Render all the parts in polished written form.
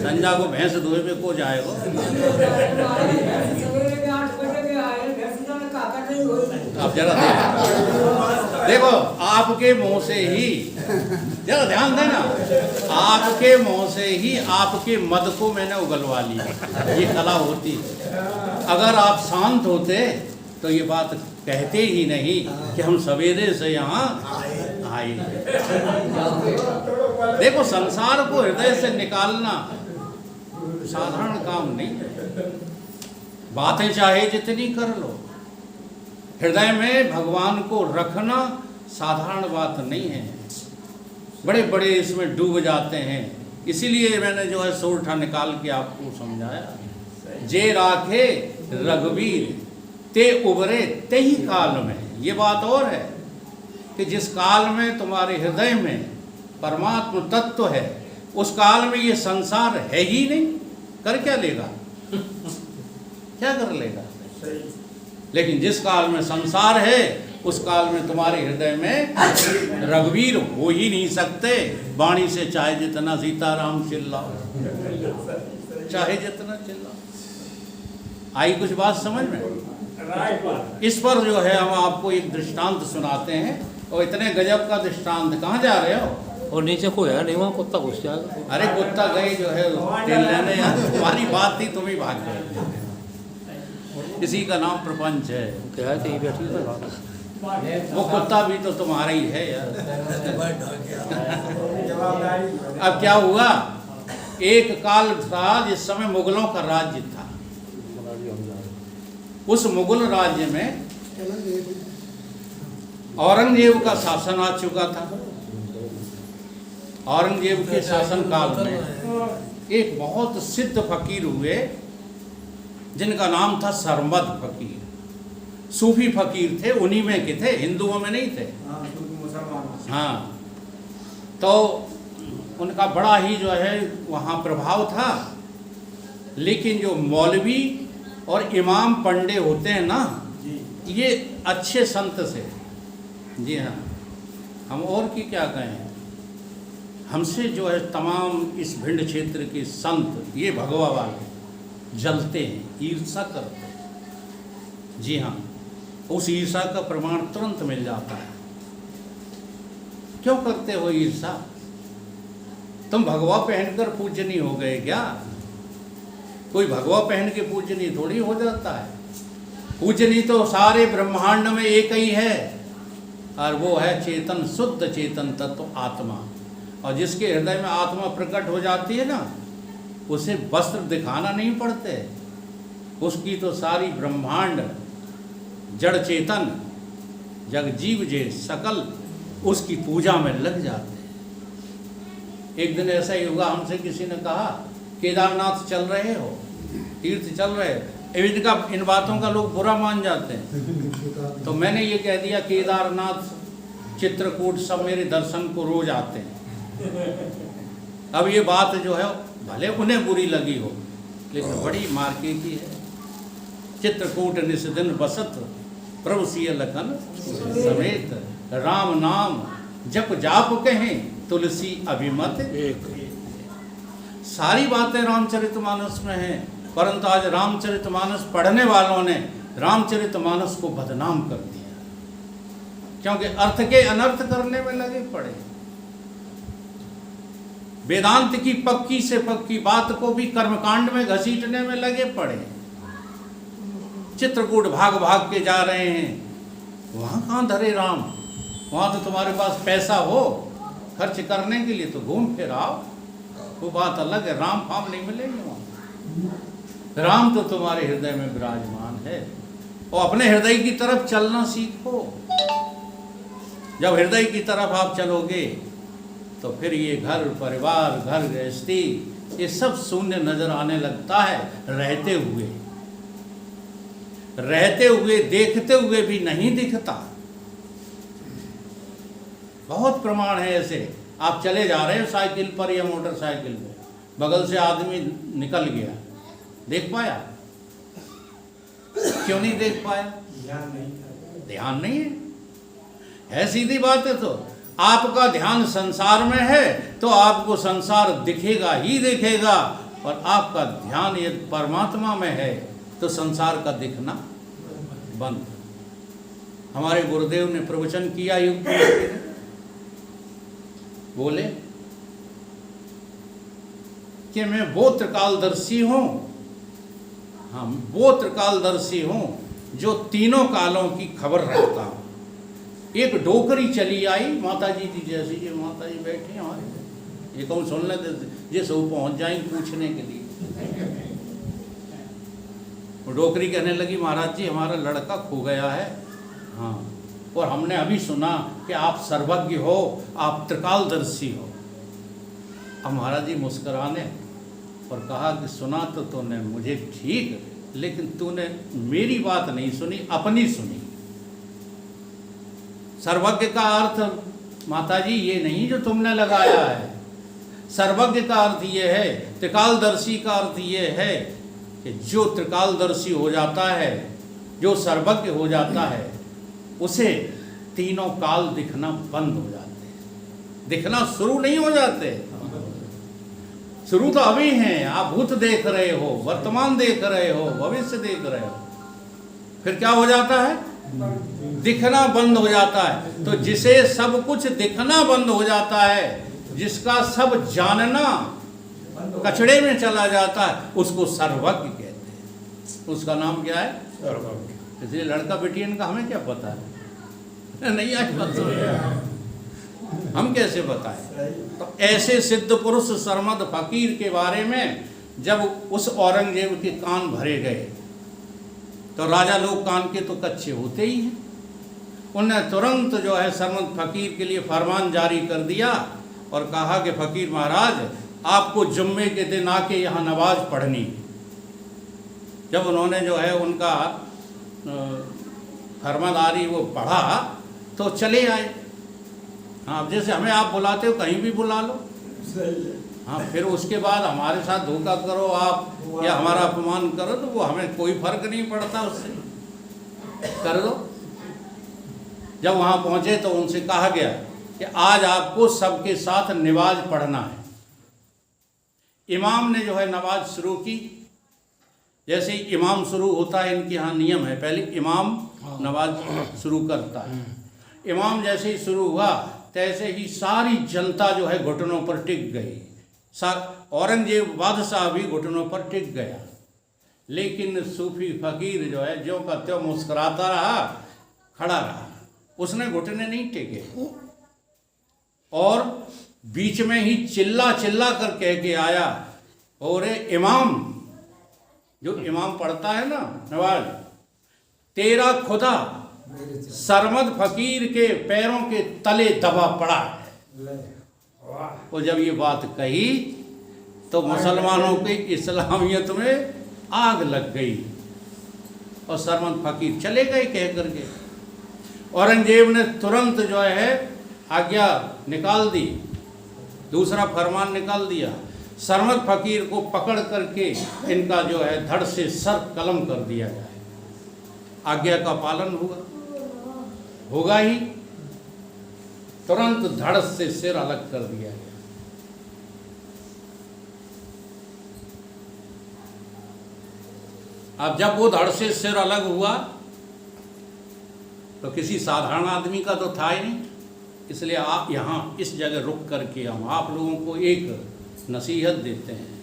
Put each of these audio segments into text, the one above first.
झंझा को भैंस धोए पे को जाएगा। आप जरा देखो, आपके मुंह से ही, जरा ध्यान देना, आपके मुंह से ही आपके मद को मैंने उगलवा लिया। ये कला होती है। अगर आप शांत होते तो ये बात कहते ही नहीं कि हम सवेरे से यहाँ आए। देखो, संसार को हृदय से निकालना साधारण काम नहीं है। बातें चाहे जितनी कर लो, हृदय में भगवान को रखना साधारण बात नहीं है। बड़े बड़े इसमें डूब जाते हैं। इसीलिए मैंने जो है सोरठा निकाल के आपको समझाया। जे राखे रघुवीर ते उबरे ते ही काल में। ये बात और है कि जिस काल में तुम्हारे हृदय में परमात्मा तत्व है, उस काल में ये संसार है ही नहीं, कर क्या लेगा? क्या कर लेगा? लेकिन जिस काल में संसार है, उस काल में तुम्हारे हृदय में रघुवीर हो ही नहीं सकते। वाणी से चाहे जितना सीताराम चिल्लाओ, चाहे जितना चिल्लाओ। आई कुछ बात समझ में? इस पर जो है हम आपको एक दृष्टांत सुनाते हैं। और इतने गजब का दृष्टांत, कहाँ जा रहे हो? और नीचे कोई है नहीं, वहाँ कुत्ता घुस जाएगा। अरे कुत्ता गई जो है तेल लेने, यार तुम्हारी बात थी, तुम ही भाग गए। इसी का नाम प्रपंच है। क्या है कि बैठी वो कुत्ता भी तो तुम्हारा ही है यार। अब क्या हुआ? एक काल था जिस समय मुगलों का राज्य था। उस मुगल राज्य में औरंगजेब का शासन आ चुका था। औरंगजेब के शासन काल में एक बहुत सिद्ध फकीर हुए जिनका नाम था सरमद फकीर। सूफी फकीर थे, उन्हीं में के थे, हिंदुओं में नहीं थे। हाँ, तो उनका बड़ा ही जो है वहाँ प्रभाव था। लेकिन जो मौलवी और इमाम पंडे होते हैं ना, ये अच्छे संत से, जी हाँ, हम और की क्या कहें, हमसे जो है तमाम इस भिंड क्षेत्र के संत, ये भगवा वाले जलते हैं, ईर्षा करते हैं। जी हाँ, उस ईर्षा का प्रमाण तुरंत मिल जाता है। क्यों करते हो ईर्षा? तुम भगवा पहनकर पूजनीय हो गए क्या? कोई भगवा पहन के पूजनीय थोड़ी हो जाता है। पूजनीय तो सारे ब्रह्मांड में एक ही है, और वो है चेतन, शुद्ध चेतन तत्व आत्मा। और जिसके हृदय में आत्मा प्रकट हो जाती है ना, उसे वस्त्र दिखाना नहीं पड़ते। उसकी तो सारी ब्रह्मांड, जड़ चेतन, जग जीव जे सकल उसकी पूजा में लग जाते हैं। एक दिन ऐसा ही हुआ, हमसे किसी ने कहा केदारनाथ चल रहे हो, तीर्थ चल रहे हो, इन बातों का लोग बुरा मान जाते हैं। तो मैंने ये कह दिया, केदारनाथ, चित्रकूट सब मेरे दर्शन को रोज आते हैं। अब ये बात जो है भले उन्हें बुरी लगी हो, लेकिन बड़ी मार्केटी है। चित्रकूट निस दिन बसत प्रभु सिय लखन समेत, राम नाम जप जाप कहें तुलसी अभिमत एक। सारी बातें रामचरितमानस में हैं, परंतु आज रामचरितमानस पढ़ने वालों ने रामचरितमानस को बदनाम कर दिया, क्योंकि अर्थ के अनर्थ करने में लगे पड़े। वेदांत की पक्की से पक्की बात को भी कर्मकांड में घसीटने में लगे पड़े। चित्रकूट भाग भाग के जा रहे हैं, वहाँ कहाँ धरे राम? वहाँ तो तुम्हारे पास पैसा हो खर्च करने के लिए तो घूम फिर आओ, वो बात अलग है। राम फाम नहीं मिलेंगे वहाँ। राम तो तुम्हारे हृदय में विराजमान है, और अपने हृदय की तरफ चलना सीखो। जब हृदय की तरफ आप चलोगे तो फिर ये घर परिवार, घर गृहस्थी, ये सब शून्य नजर आने लगता है। रहते हुए देखते हुए भी नहीं दिखता। बहुत प्रमाण है ऐसे। आप चले जा रहे हैं साइकिल पर या मोटरसाइकिल पे, बगल से आदमी निकल गया, देख पाया? क्यों नहीं देख पाया? ध्यान नहीं है सीधी बात है। तो आपका ध्यान संसार में है तो आपको संसार दिखेगा ही दिखेगा, और आपका ध्यान यदि परमात्मा में है तो संसार का दिखना बंद। हमारे गुरुदेव ने प्रवचन किया, युग बोले कि मैं वो त्रिकालदर्शी हूं, हम वो त्रिकालदर्शी हूं जो तीनों कालों की खबर रखता हूं। एक डोकरी चली आई माता जी की जैसी, जो माता जी बैठी हैं हमारे, ये कौन सुन लेते जिस वो पहुंच जाएंगे पूछने के लिए। वो डोकरी कहने लगी, महाराज जी हमारा लड़का खो गया है, हाँ, और हमने अभी सुना कि आप सर्वज्ञ हो, आप त्रिकालदर्शी हो। अब महाराज जी मुस्कुराने और कहा कि सुना तो तूने मुझे ठीक, लेकिन तूने मेरी बात नहीं सुनी, अपनी सुनी। सर्वज्ञ का अर्थ माता जी ये नहीं जो तुमने लगाया है, सर्वज्ञ का अर्थ ये है, त्रिकालदर्शी का अर्थ ये है कि जो त्रिकालदर्शी हो जाता है, जो सर्वज्ञ हो जाता है, उसे तीनों काल दिखना बंद हो जाते हैं। दिखना शुरू नहीं हो जाते, शुरू तो अभी हैं, आप भूत देख रहे हो, वर्तमान देख रहे हो, भविष्य देख रहे हो, फिर क्या हो जाता है, दिखना बंद हो जाता है। तो जिसे सब कुछ दिखना बंद हो जाता है, जिसका सब जानना कचड़े में चला जाता है, उसको सर्वज्ञ कहते हैं। उसका नाम क्या है, सर्वज्ञ। इसलिए लड़का बेटियन का हमें क्या पता है, नहीं आज पता, हम कैसे बताएं। तो ऐसे सिद्ध पुरुष सरमद फकीर के बारे में जब उस औरंगजेब के कान भरे गए, तो राजा लोग कान के तो कच्चे होते ही हैं, उन्होंने तुरंत जो है सरमद फकीर के लिए फरमान जारी कर दिया और कहा कि फकीर महाराज आपको जुम्मे के दिन आके यहाँ नमाज पढ़नी। जब उन्होंने जो है उनका फरमानदारी वो पढ़ा तो चले आए। हाँ, अब जैसे हमें आप बुलाते हो कहीं भी बुला लो, हाँ, फिर उसके बाद हमारे साथ धोखा करो आप या हमारा अपमान करो तो वो हमें कोई फर्क नहीं पड़ता, उससे कर दो। जब वहाँ पहुँचे तो उनसे कहा गया कि आज आपको सबके साथ नमाज पढ़ना है। इमाम ने जो है नमाज शुरू की। जैसे ही इमाम शुरू होता है, इनके यहाँ नियम है, पहले इमाम नमाज शुरू करता है। इमाम जैसे ही शुरू हुआ तैसे ही सारी जनता जो है घुटनों पर टिक गई। औरंगजेब बादशाह भी घुटनों पर टिक गया, लेकिन सूफी फकीर जो है ज्यों का त्यों मुस्कुराता रहा, खड़ा रहा, उसने घुटने नहीं टेके। और बीच में ही चिल्ला चिल्ला कर कह के आया, और इमाम, जो इमाम पढ़ता है ना नवाज, तेरा खुदा सरमद फकीर के पैरों के तले दबा पड़ा है। और जब ये बात कही तो मुसलमानों के इस्लामियत में आग लग गई और सरमद फकीर चले गए कह करके। औरंगजेब ने तुरंत जो है आज्ञा निकाल दी, दूसरा फरमान निकाल दिया, सरमद फकीर को पकड़ करके इनका जो है धड़ से सर कलम कर दिया जाए। आज्ञा का पालन होगा ही, तुरंत धड़ से सिर अलग कर दिया गया। अब जब वो धड़ से सिर अलग हुआ तो किसी साधारण आदमी का तो था ही नहीं। इसलिए आप यहाँ इस जगह रुक करके हम आप लोगों को एक नसीहत देते हैं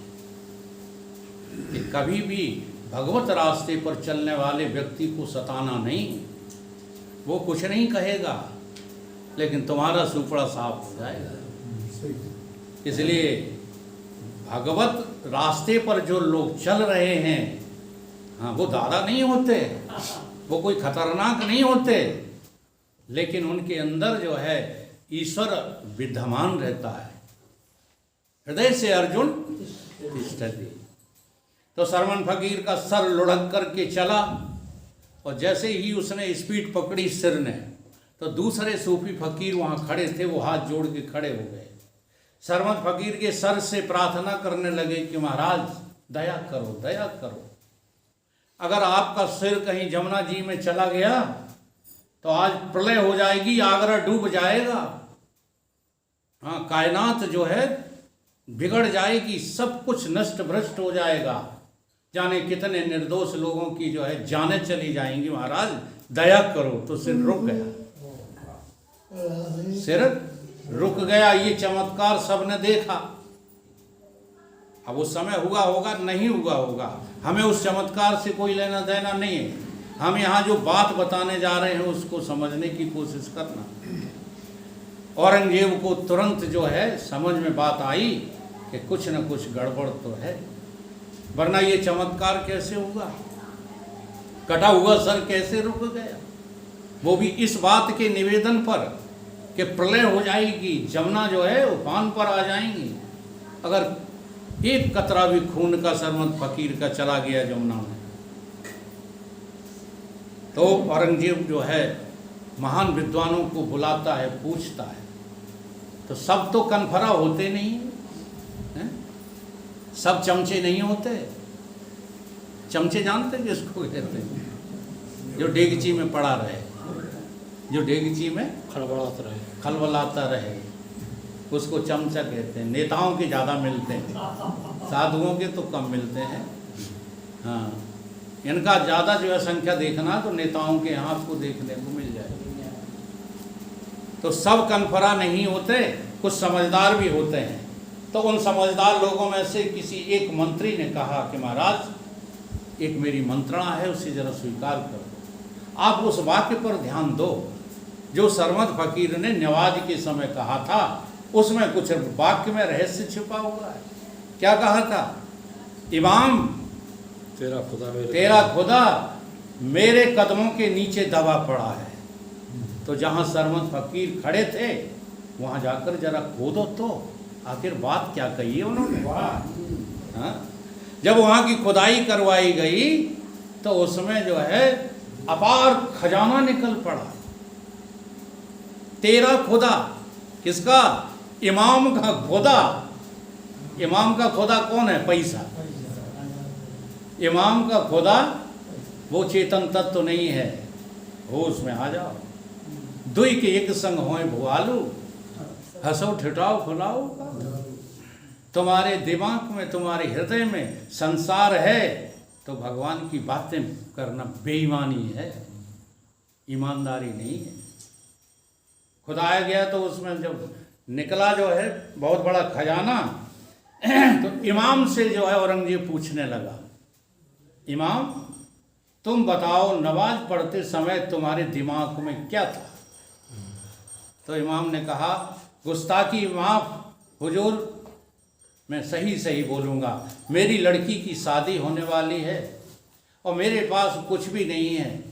कि कभी भी भगवत रास्ते पर चलने वाले व्यक्ति को सताना नहीं। वो कुछ नहीं कहेगा, लेकिन तुम्हारा सुपड़ा साफ हो जाएगा। इसलिए भगवत रास्ते पर जो लोग चल रहे हैं, हाँ, वो दादा नहीं होते, वो कोई खतरनाक नहीं होते, लेकिन उनके अंदर जो है ईश्वर विद्यमान रहता है। हृदय से अर्जुन तिष्ठति। तो सरमद फकीर का सर लुढ़क करके चला, और जैसे ही उसने स्पीड पकड़ी सिर ने, तो दूसरे सूफी फकीर वहाँ खड़े थे, वो हाथ जोड़ के खड़े हो गए। सरमद फकीर के सर से प्रार्थना करने लगे कि महाराज दया करो, दया करो। अगर आपका सिर कहीं जमुना जी में चला गया तो आज प्रलय हो जाएगी, आगरा डूब जाएगा। हाँ, कायनात जो है बिगड़ जाएगी, सब कुछ नष्ट भ्रष्ट हो जाएगा, जाने कितने निर्दोष लोगों की जो है जानें चली जाएंगी। महाराज दया करो। तो सिर रुक गया, सिर रुक गया। ये चमत्कार सबने देखा। अब उस समय हुआ होगा नहीं हुआ होगा, हमें उस चमत्कार से कोई लेना देना नहीं है। हम यहाँ जो बात बताने जा रहे हैं उसको समझने की कोशिश करना। औरंगजेब को तुरंत जो है समझ में बात आई कि कुछ न कुछ गड़बड़ तो है, वरना ये चमत्कार कैसे हुआ, कटा हुआ सर कैसे रुक गया। वो भी इस बात के निवेदन पर कि प्रलय हो जाएगी, जमुना जो है उफान पर आ जाएंगी, अगर एक कतरा भी खून का सरमद फकीर का चला गया जमुना में। तो औरंगजेब जो है महान विद्वानों को बुलाता है, पूछता है। तो सब तो कनफरा होते नहीं हैं, सब चमचे नहीं होते। चमचे जानते किसको कहते हैं? जो डेगची में पड़ा रहे, जो डेगची में खलबलाता रहे उसको चमचा कहते हैं। नेताओं के ज़्यादा मिलते हैं, साधुओं के तो कम मिलते हैं। हाँ, इनका ज़्यादा जो है संख्या देखना तो नेताओं के यहाँ आपको देखने को मिल जाएगी। तो सब कनफरा नहीं होते, कुछ समझदार भी होते हैं। तो उन समझदार लोगों में से किसी एक मंत्री ने कहा कि महाराज एक मेरी मंत्रणा है, उसे जरा स्वीकार करो। आप उस वाक्य पर ध्यान दो जो सरमद फकीर ने नवाज के समय कहा था, उसमें कुछ वाक्य में रहस्य छिपा हुआ है। क्या कहा था? इमाम तेरा खुदा मेरे कदमों के नीचे दबा पड़ा है। तो जहाँ सरमद फकीर खड़े थे वहाँ जाकर जरा खोदो तो आखिर बात क्या कही है उन्होंने। हाँ? जब वहाँ की खुदाई करवाई गई तो उसमें जो है अपार खजाना निकल पड़ा। तेरा खुदा, किसका? इमाम का खुदा। इमाम का खुदा कौन है? पैसा। इमाम का खुदा वो चेतन तत्व तो नहीं है। होश में आ जाओ। दुई के एक संग होए भुआलू, हंसो ठिठाओ फुलाओ। तुम्हारे दिमाग में, तुम्हारे हृदय में संसार है तो भगवान की बातें करना बेईमानी है, ईमानदारी नहीं है। खुदाया गया तो उसमें जब निकला जो है बहुत बड़ा खजाना, तो इमाम से जो है औरंगजेब पूछने लगा, इमाम तुम बताओ नमाज पढ़ते समय तुम्हारे दिमाग में क्या था? तो इमाम ने कहा, गुस्ताखी माफ हुजूर, मैं सही सही बोलूँगा। मेरी लड़की की शादी होने वाली है और मेरे पास कुछ भी नहीं है।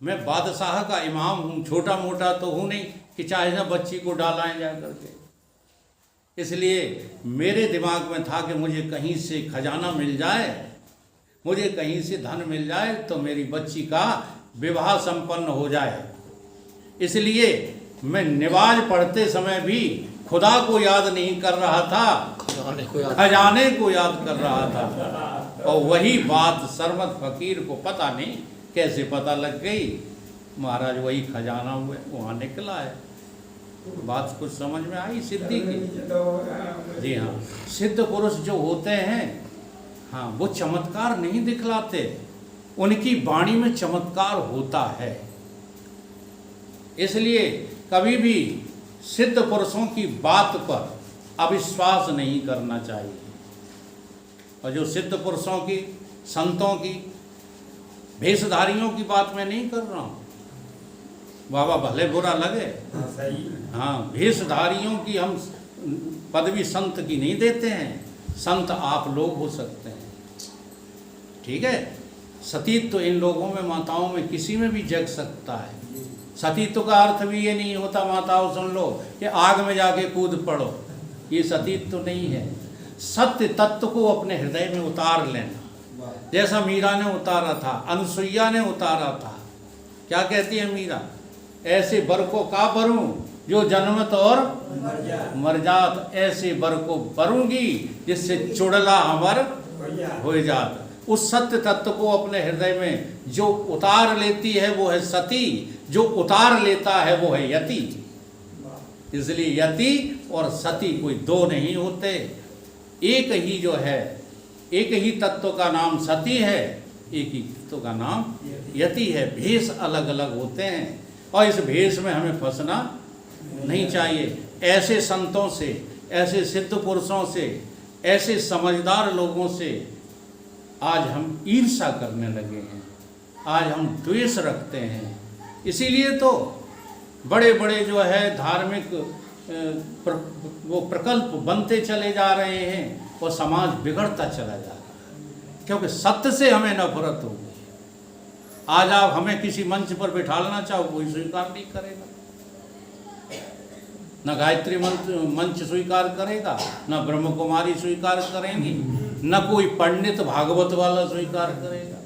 मैं बादशाह का इमाम हूँ, छोटा मोटा तो हूँ नहीं कि चाहे ना बच्ची को डालाएं जा करके। इसलिए मेरे दिमाग में था कि मुझे कहीं से खजाना मिल जाए, मुझे कहीं से धन मिल जाए तो मेरी बच्ची का विवाह संपन्न हो जाए। इसलिए मैं नमाज पढ़ते समय भी खुदा को याद नहीं कर रहा था, खजाने को याद कर रहा था। और वही बात सरमद फकीर को पता नहीं कैसे पता लग गई। महाराज वही खजाना हुए वहाँ निकला है। बात कुछ समझ में आई सिद्धि की? जी हाँ, सिद्ध पुरुष जो होते हैं, हाँ, वो चमत्कार नहीं दिखलाते, उनकी वाणी में चमत्कार होता है। इसलिए कभी भी सिद्ध पुरुषों की बात पर अविश्वास नहीं करना चाहिए। और जो सिद्ध पुरुषों की, संतों की, भेषधारियों की बात मैं नहीं कर रहा हूँ, बाबा भले बुरा लगे। हाँ, भेषधारियों की हम पदवी संत की नहीं देते हैं। संत आप लोग हो सकते हैं, ठीक है। सतीत्व तो इन लोगों में, माताओं में, किसी में भी जग सकता है। सतीत्व का अर्थ भी ये नहीं होता, माताओं सुन लो, कि आग में जाके कूद पड़ो, ये सतीत्व तो नहीं है। सत्य तत्व को अपने हृदय में उतार लेना, जैसा मीरा ने उतारा था, अनुसुईया ने उतारा था। क्या कहती है मीरा? ऐसे बर को का बरूं जो जन्मत और मर जात, ऐसे बर को बरूंगी जिससे चुड़ला हमर हो जात। उस सत्य तत्व को अपने हृदय में जो उतार लेती है वो है सती, जो उतार लेता है वो है यति। इसलिए यति और सती कोई दो नहीं होते, एक ही जो है, एक ही तत्व का नाम सती है, एक ही तत्व का नाम यति है। भेष अलग अलग होते हैं और इस भेष में हमें फंसना नहीं चाहिए। ऐसे संतों से, ऐसे सिद्ध पुरुषों से, ऐसे समझदार लोगों से आज हम ईर्ष्या करने लगे हैं, आज हम द्वेष रखते हैं। इसीलिए तो बड़े बड़े जो है धार्मिक वो प्रकल्प बनते चले जा रहे हैं और समाज बिगड़ता चला जा रहा है, क्योंकि सत्य से हमें नफरत हो गई। आज आप हमें किसी मंच पर बिठाना चाहो, कोई स्वीकार नहीं करेगा, न गायत्री मंच स्वीकार करेगा, न ब्रह्म कुमारी स्वीकार करेंगी, न कोई पंडित भागवत वाला स्वीकार करेगा।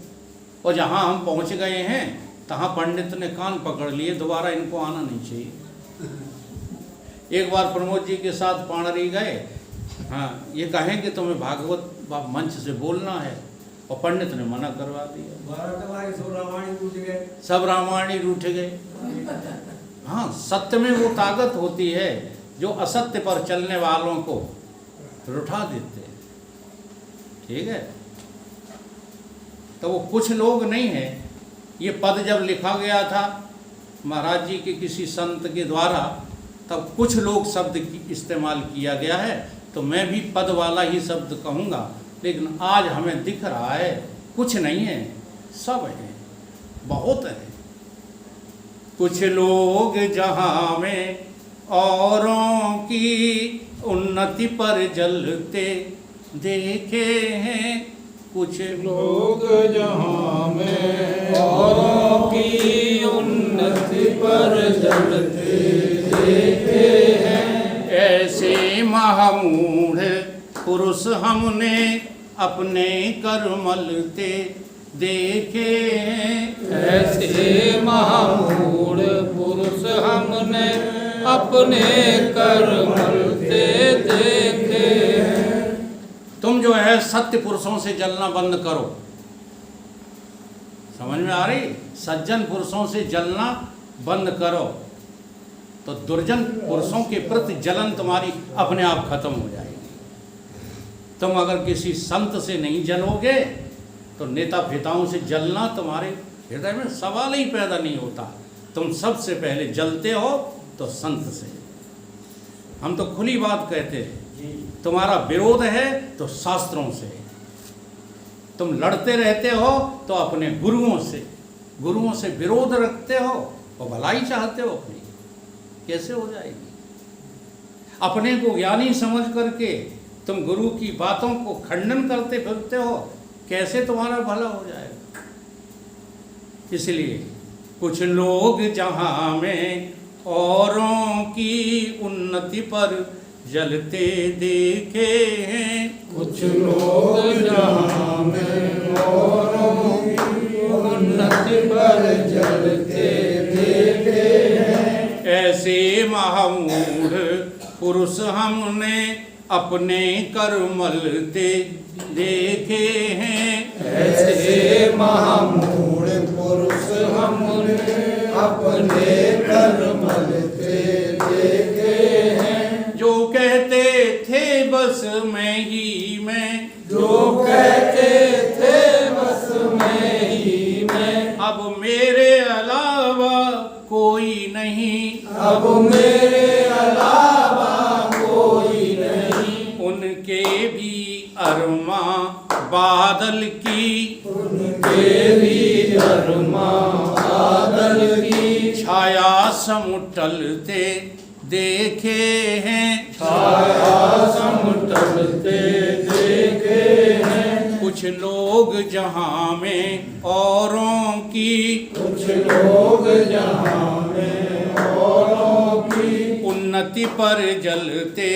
और जहाँ हम पहुँच गए हैं तहाँ पंडित ने कान पकड़ लिए, दोबारा इनको आना नहीं चाहिए। एक बार प्रमोद जी के साथ पाणरी गए, हाँ, ये कहें कि तुम्हें भागवत मंच से बोलना है, और पंडित ने मना करवा दिया। सब रामायणी रूठ गए। हाँ, सत्य में वो ताकत होती है जो असत्य पर चलने वालों को रुठा देते हैं। ठीक है, तो वो कुछ लोग नहीं है। ये पद जब लिखा गया था महाराज जी के किसी संत के द्वारा, तब कुछ लोग शब्द इस्तेमाल किया गया है, तो मैं भी पद वाला ही शब्द कहूँगा। लेकिन आज हमें दिख रहा है कुछ नहीं है, सब है, बहुत है। कुछ लोग जहाँ में औरों की उन्नति पर जलते देखे हैं, कुछ लोग जहाँ में औरों की उन्नति पर जलते देखे हैं। ऐसे महामूढ़ पुरुष हमने अपने करमलते देखे हैं। ऐसे महामूढ़ पुरुष हमने अपने करमलते देखे हैं। तुम जो है सत्य पुरुषों से जलना बंद करो। समझ में आ रही? सज्जन पुरुषों से जलना बंद करो, तो दुर्जन पुरुषों के प्रति जलन तुम्हारी अपने आप खत्म हो जाएगी। तुम अगर किसी संत से नहीं जलोगे तो नेता पिताओं से जलना तुम्हारे हृदय में सवाल ही पैदा नहीं होता। तुम सबसे पहले जलते हो तो संत से। हम तो खुली बात कहते हैं, तुम्हारा विरोध है तो शास्त्रों से, तुम लड़ते रहते हो तो अपने गुरुओं से विरोध रखते हो और भलाई चाहते हो अपनी, कैसे हो जाएगी? अपने को ज्ञानी समझ करके तुम गुरु की बातों को खंडन करते फिरते हो, कैसे तुम्हारा भला हो जाएगा? इसलिए कुछ लोग जहाँ में औरों की उन्नति पर जलते देखे हैं। कुछ लोग जहाँ में औरों की उन्नति पर जलते देखे हैं। ऐसे महामूढ़ पुरुष हमने अपने करमलते देखे हैं। ऐसे महामूढ़ पुरुष हमने अपने करमलते देखे हैं। जो कहते थे बस मैं ही मैं, जो कहते थे बस मैं ही मैं, अब मेरे अलावा कोई नहीं, अब मेरे अलावा कोई नहीं। उनके भी अरमा बादल की, उनके भी अरमा बादल की, छाया समुटलते देखे हैं। छाया समुटलते देखे हैं। कुछ लोग जहाँ में औरों की, कुछ लोग जहाँ में औरों की उन्नति पर जलते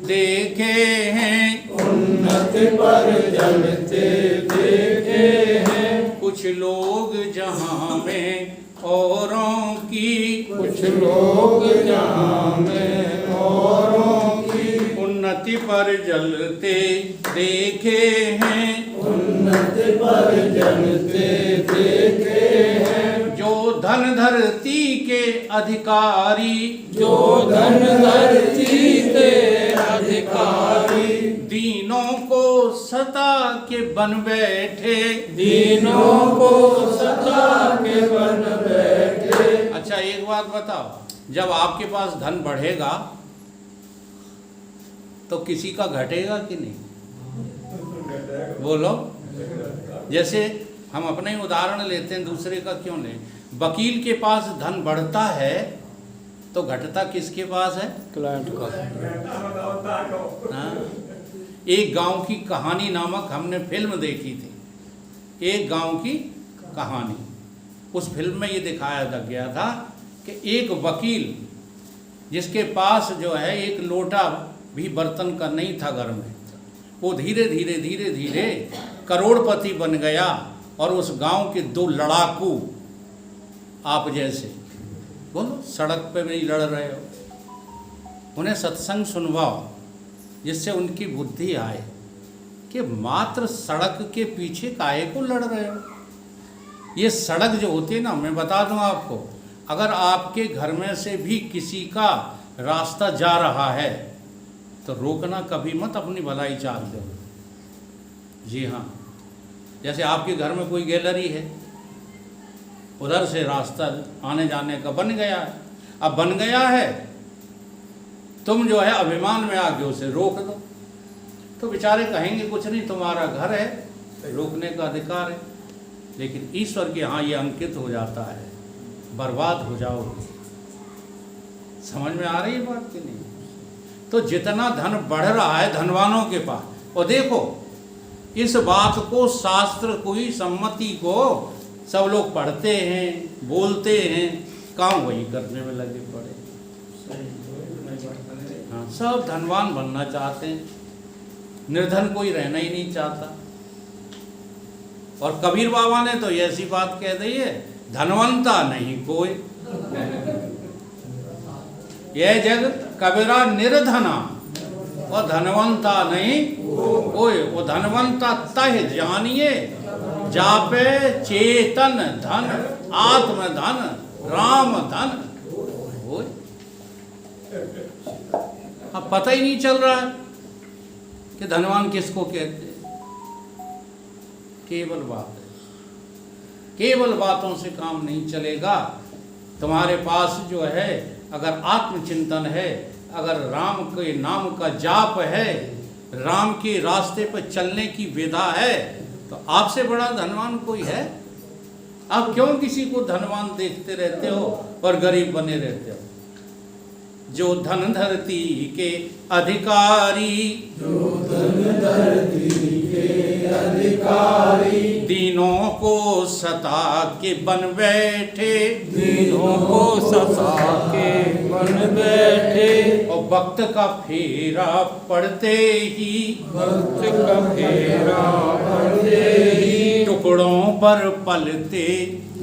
देखे हैं। उन्नति पर जलते देखे हैं। कुछ लोग जहाँ में औरों की, कुछ लोग जहाँ में औरों की उन्नति पर जलते देखे हैं। उन्नति पर जलते देखे हैं। जो जो धन धरती के अधिकारी, जो धन धरती के अधिकारी, दीनों को सता के बन बैठे, दीनों को सता के बन बैठे। अच्छा एक बात बताओ, जब आपके पास धन बढ़ेगा तो किसी का घटेगा कि नहीं? बोलो। जैसे हम अपना ही उदाहरण लेते हैं, दूसरे का क्यों लें? वकील के पास धन बढ़ता है तो घटता किसके पास है? क्लाइंट का। हाँ? एक गांव की कहानी नामक हमने फिल्म देखी थी, एक गांव की कहानी। उस फिल्म में ये दिखाया गया था कि एक वकील जिसके पास जो है एक लोटा भी बर्तन का नहीं था घर में, वो धीरे धीरे धीरे धीरे करोड़पति बन गया। और उस गांव के दो लड़ाकू, आप जैसे बोलो सड़क पे भी लड़ रहे हो, उन्हें सत्संग सुनवाओ जिससे उनकी बुद्धि आए कि मात्र सड़क के पीछे काहे को लड़ रहे हो। ये सड़क जो होती है ना, मैं बता दूं आपको, अगर आपके घर में से भी किसी का रास्ता जा रहा है तो रोकना कभी मत, अपनी भलाई चाह दो। जी हाँ, जैसे आपके घर में कोई गैलरी है, उधर से रास्ता आने जाने का बन गया है, अब बन गया है, तुम जो है अभिमान में आके उसे रोक दो तो बेचारे कहेंगे कुछ नहीं, तुम्हारा घर है, रोकने का अधिकार है। लेकिन ईश्वर के यहाँ ये अंकित हो जाता है, बर्बाद हो जाओगे। समझ में आ रही है बात कि नहीं? तो जितना धन बढ़ रहा है धनवानों के पास, और देखो इस बात को, शास्त्र को ही, सम्मति को सब लोग पढ़ते हैं, बोलते हैं, काम वही करने में लगे पड़े। हाँ, सब धनवान बनना चाहते हैं, निर्धन कोई रहना ही नहीं चाहता। और कबीर बाबा ने तो ऐसी बात कह दी है, धनवंता नहीं कोई, यह जग कबीरा निर्धना, और धनवंता नहीं कोई। वो धनवंता तह जानिए, जापे चेतन धन, आत्म धन, राम धन। अब पता ही नहीं चल रहा है कि धनवान किसको कहते हैं। केवल बात है, केवल बातों से काम नहीं चलेगा। तुम्हारे पास जो है अगर आत्मचिंतन है, अगर राम के नाम का जाप है, राम के रास्ते पर चलने की विधा है, तो आपसे बड़ा धनवान कोई है? आप क्यों किसी को धनवान देखते रहते हो और गरीब बने रहते हो? जो धन धरती के अधिकारी, जो धन धरती के अधिकारी, दीनों को सता के बन बैठे, दीनों को सता के बन बैठे। और वक्त का फेरा पड़ते ही, वक्त का फेरा पड़ते ही, टुकड़ों पर पलते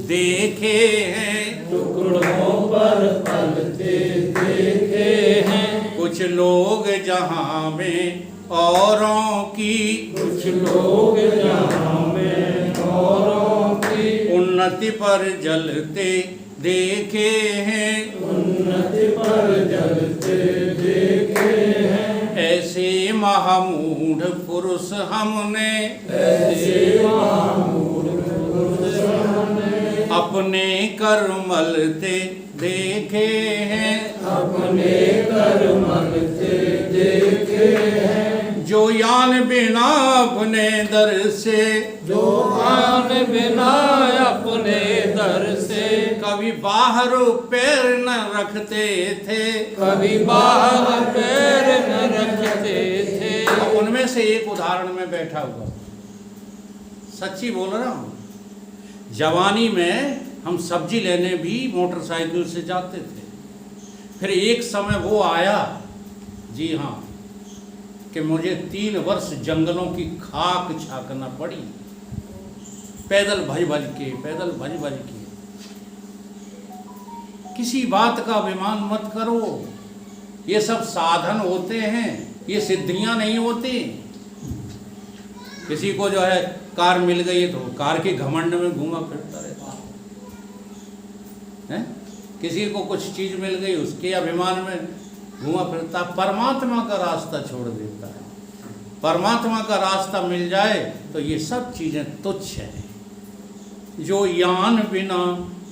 देखे हैं, टुकड़ों पर पलते देखे हैं। कुछ लोग जहां में औरों की, कुछ लोग जहां में औरों की, उन्नति पर जलते देखे हैं, उन्नति पर जलते देखे हैं। ऐसे महामूढ़ पुरुष हमने, ऐसे महामूढ़ पुरुष हमने, अपने कर्मलते देखे हैं, अपने कर्मलते देखे हैं। जो यान बिना अपने दर से, जो आन बिना अपने दर से, कभी बाहर पैर न रखते थे, कभी बाहर पैर न रखते थे। उनमें से एक उदाहरण में बैठा हुआ, सच्ची बोल रहा हूँ। जवानी में हम सब्जी लेने भी मोटरसाइकिल से जाते थे। फिर एक समय वो आया, जी हाँ, कि मुझे 3 वर्ष जंगलों की खाक छाकना पड़ी, पैदल भज भज के, पैदल भज भज के। किसी बात का अभिमान मत करो, ये सब साधन होते हैं, ये सिद्धियां नहीं होती। किसी को जो है कार मिल गई तो कार के घमंड में घूमा फिरता रहता, किसी को कुछ चीज मिल गई उसके अभिमान में घुमा फिरता, परमात्मा का रास्ता छोड़ देता है। परमात्मा का रास्ता मिल जाए तो ये सब चीजें तुच्छ हैं। जो यान बिना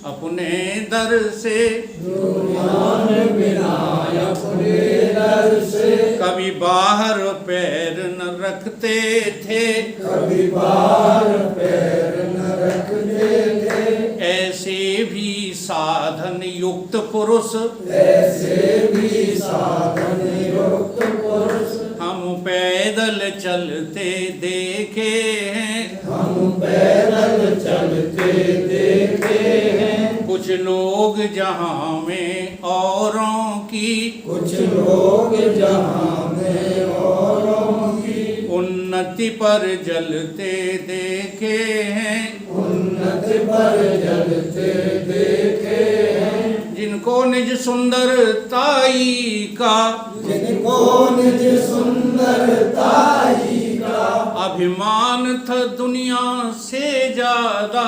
अपने दर से, बिना अपने दर से कभी बाहर पैर न रखते थे, कभी बाहर पैर न रखते थे। ऐसे भी साधन युक्त पुरुष, ऐसे भी साधन युक्त पुरुष हम पैदल चलते देखे हैं। हम पैदल चलते देखे हैं। कुछ लोग जहाँ में औरों की, कुछ लोग जहाँ में औरों की उन्नति पर जलते देखे हैं। उन्नति पर जलते देखे हैं। जिनको निज सुंदरताई का, जिनको निज सुंदरताई का अभिमान था दुनिया से ज्यादा,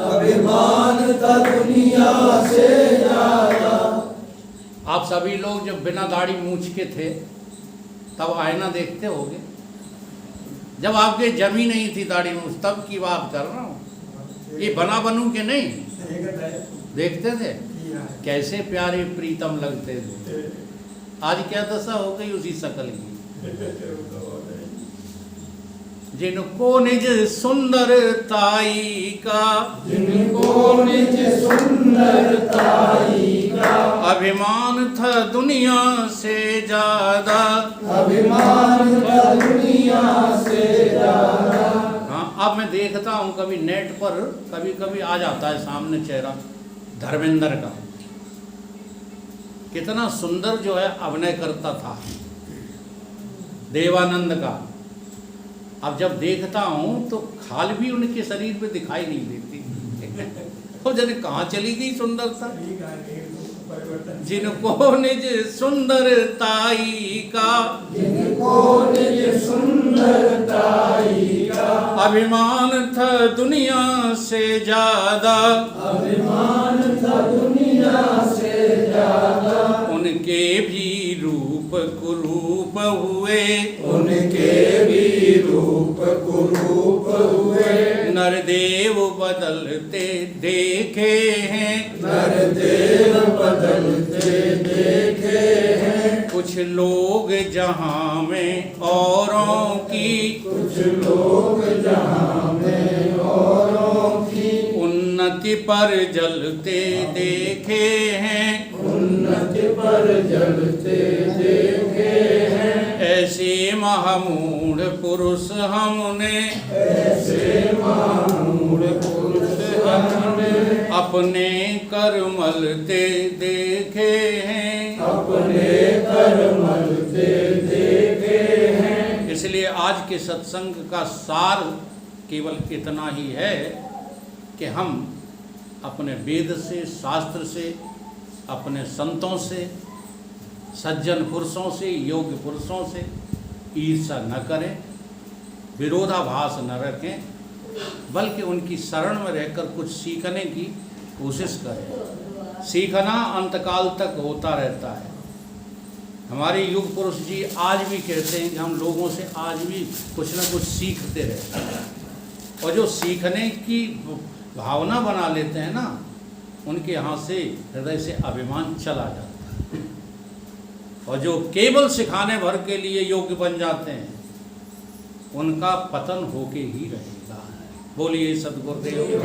अभिमान था दुनिया से ज्यादा। आप सभी लोग जब बिना दाढ़ी मूछ के थे तब आईना देखते होगे। जब आपके जमी नहीं थी दाढ़ी मूछ तब की बात कर रहा हूँ, ये बना बनू के नहीं देखते थे। कैसे प्यारे प्रीतम लगते थे। आज क्या दशा हो गई उसी शकल की। जिनको निज सुंदरताई का, जिनको निज सुंदरताई का अभिमान था दुनिया से ज्यादा, अभिमान था दुनिया से ज्यादा। हाँ, अब मैं देखता हूँ कभी नेट पर कभी कभी आ जाता है सामने चेहरा धर्मेंद्र का। कितना सुंदर जो है अभिनय करता था। देवानंद का अब जब देखता हूँ तो खाल भी उनके शरीर पे दिखाई नहीं देती। तो जने कहाँ चली गई सुंदरता। जिनको निज सुंदरताई का, जिनको निज सुंदरताई का अभिमान था दुनिया से ज्यादा, अभिमान था दुनिया से ज्यादा। उनके भी रूप कुरूप हुए, उनके भी रूप कुरूप हुए। नरदेव बदलते देखे हैं, नरदेव बदलते देखे हैं। कुछ लोग जहाँ में औरों की, कुछ लोग जहाँ में औरों की उन्नति पर जलते देखे हैं। उन्नति पर जलते देखे हैं। ऐसे महामूढ़ पुरुष हमने, ऐसे महामूढ़ पुरुष हमने अपने करमलते देखे हैं। अपने करमलते देखे हैं। इसलिए आज के सत्संग का सार केवल इतना ही है कि हम अपने वेद से, शास्त्र से, अपने संतों से, सज्जन पुरुषों से, योग्य पुरुषों से ईर्ष्या न करें, विरोधाभास न रखें, बल्कि उनकी शरण में रहकर कुछ सीखने की कोशिश करें। सीखना अंतकाल तक होता रहता है। हमारे युग पुरुष जी आज भी कहते हैं कि हम लोगों से आज भी कुछ न कुछ सीखते रहते हैं, और जो सीखने की भावना बना लेते हैं ना, उनके यहाँ से हृदय से अभिमान चला जाता है, और जो केवल सिखाने भर के लिए योग्य बन जाते हैं उनका पतन होके ही रहेगा। बोलिए सद्गुरुदेव।